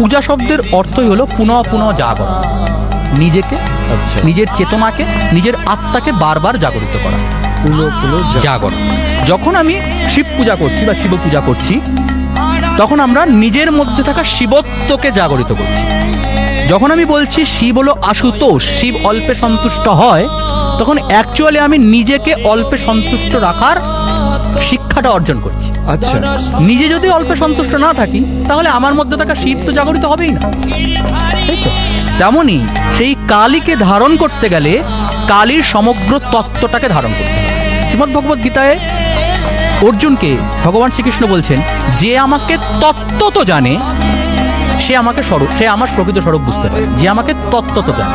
পূজা শব্দের অর্থই হলো পুনঃ পুনঃ জাগরণ, নিজেকে, নিজের চেতনাকে, নিজের আত্মাকে বারবার জাগরিত করা, জাগরণ। যখন আমি শিব পূজা করছি বা শিব পূজা করছি, তখন আমরা নিজের মধ্যে থাকা শিবত্বকে জাগরিত করছি। যখন আমি বলছি শিব হলো আশুতোষ, শিব অল্পে সন্তুষ্ট হয়, তখন অ্যাকচুয়ালি আমি নিজেকে অল্পে সন্তুষ্ট রাখার শিক্ষাটা অর্জন করছি। আচ্ছা, নিজে যদি অল্পে সন্তুষ্ট না থাকি, তাহলে আমার মধ্যে থাকা শিব তো জাগরিত হবেই না, তাই তো? তেমনই সেই কালীকে ধারণ করতে গেলে কালীর সমগ্র তত্ত্বটাকে ধারণ করতে হবে। শ্রীমদ্ ভগবদ্ গীতায় অর্জুনকে ভগবান শ্রীকৃষ্ণ বলছেন, যে আমাকে তত্ত্ব তো জানে সে আমাকে স্বরূপ, সে আমার প্রকৃত স্বরূপ বুঝতে পারে। যে আমাকে তত্ত্ব তো জানে,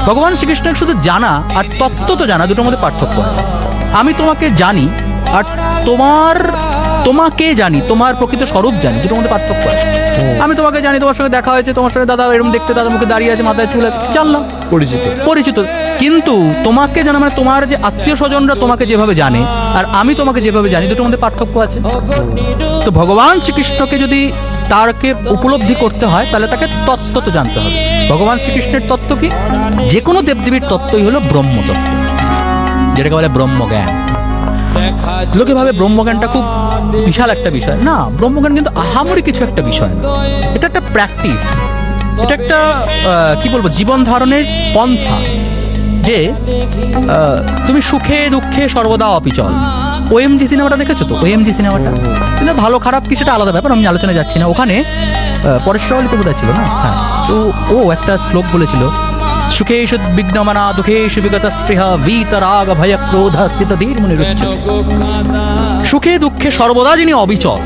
ভগবান শ্রীকৃষ্ণের শুধু জানা আর তত্ত্ব তো জানা দুটোর মধ্যে পার্থক্য হয়। আমি তোমাকে জানি আর তোমাকে জানি, তোমার প্রকৃত স্বরূপ জানি, দুটোর মধ্যে পার্থক্য আছে। আমি তোমাকে জানি, তোমার সঙ্গে দেখা হয়েছে, তোমার সঙ্গে দাদা এরকম দেখতে, দাদার মুখে দাঁড়িয়ে আছে, মাথায় চুল আছে, জানলাম, পরিচিত। কিন্তু তোমাকে জানা মানে তোমার যে আত্মীয় স্বজনরা তোমাকে যেভাবে জানে আর আমি তোমাকে যেভাবে জানি, দুটোর মধ্যে পার্থক্য আছে। তো ভগবান শ্রীকৃষ্ণকে যদি তারকে উপলব্ধি করতে হয়, তাহলে তাকে তত্ত্ব তো জানতে হবে। ভগবান শ্রীকৃষ্ণের তত্ত্ব কি? যে কোনো দেবদেবীর তত্ত্বই হলো ব্রহ্মতত্ত্ব, যেটাকে বলে ব্রহ্মজ্ঞান। লোকে ভাবে ব্রহ্মজ্ঞানটা খুব বিশাল একটা বিষয়। না, ব্রহ্মজ্ঞান কিন্তু আহামরি কিছু একটা বিষয় না, এটা একটা প্র্যাকটিস, এটা একটা কি বলবো, জীবন ধারণের পন্থা। যে তুমি সুখে দুঃখে সর্বদা অবিচল। ওএমজি সিনেমাটা দেখেছো তো? ওএমজি সিনেমাটা কিন্তু ভালো খারাপ কি সেটা আলাদা ব্যাপার, আমি আলোচনায় যাচ্ছি না। ওখানে পরেশরাওয়ালি তো বোধহয় ছিল না, হ্যাঁ, তো ও একটা শ্লোক বলেছিল, সুখেষু বিঘ্নমনা দুঃখেষু বিগত স্পৃহা ভীতরাগ ভয় ক্রোধ স্থিত ধীর মুনিরুচ্যতে। সুখে দুঃখে সর্বদা যিনি অবিচল,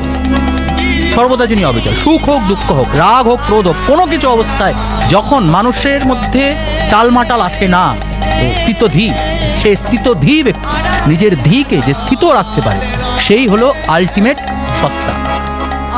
সর্বদা যিনি অবিচল, সুখ হোক দুঃখ হোক, রাগ হোক ক্রোধ হোক, কোনো কিছু অবস্থায় যখন মানুষের মধ্যে টালমাটাল আসে না, স্থিতধী, সে স্থিতধী ব্যক্তি, নিজের ধীকে যে স্থিত রাখতে পারে, সেই হলো আলটিমেট সত্তা।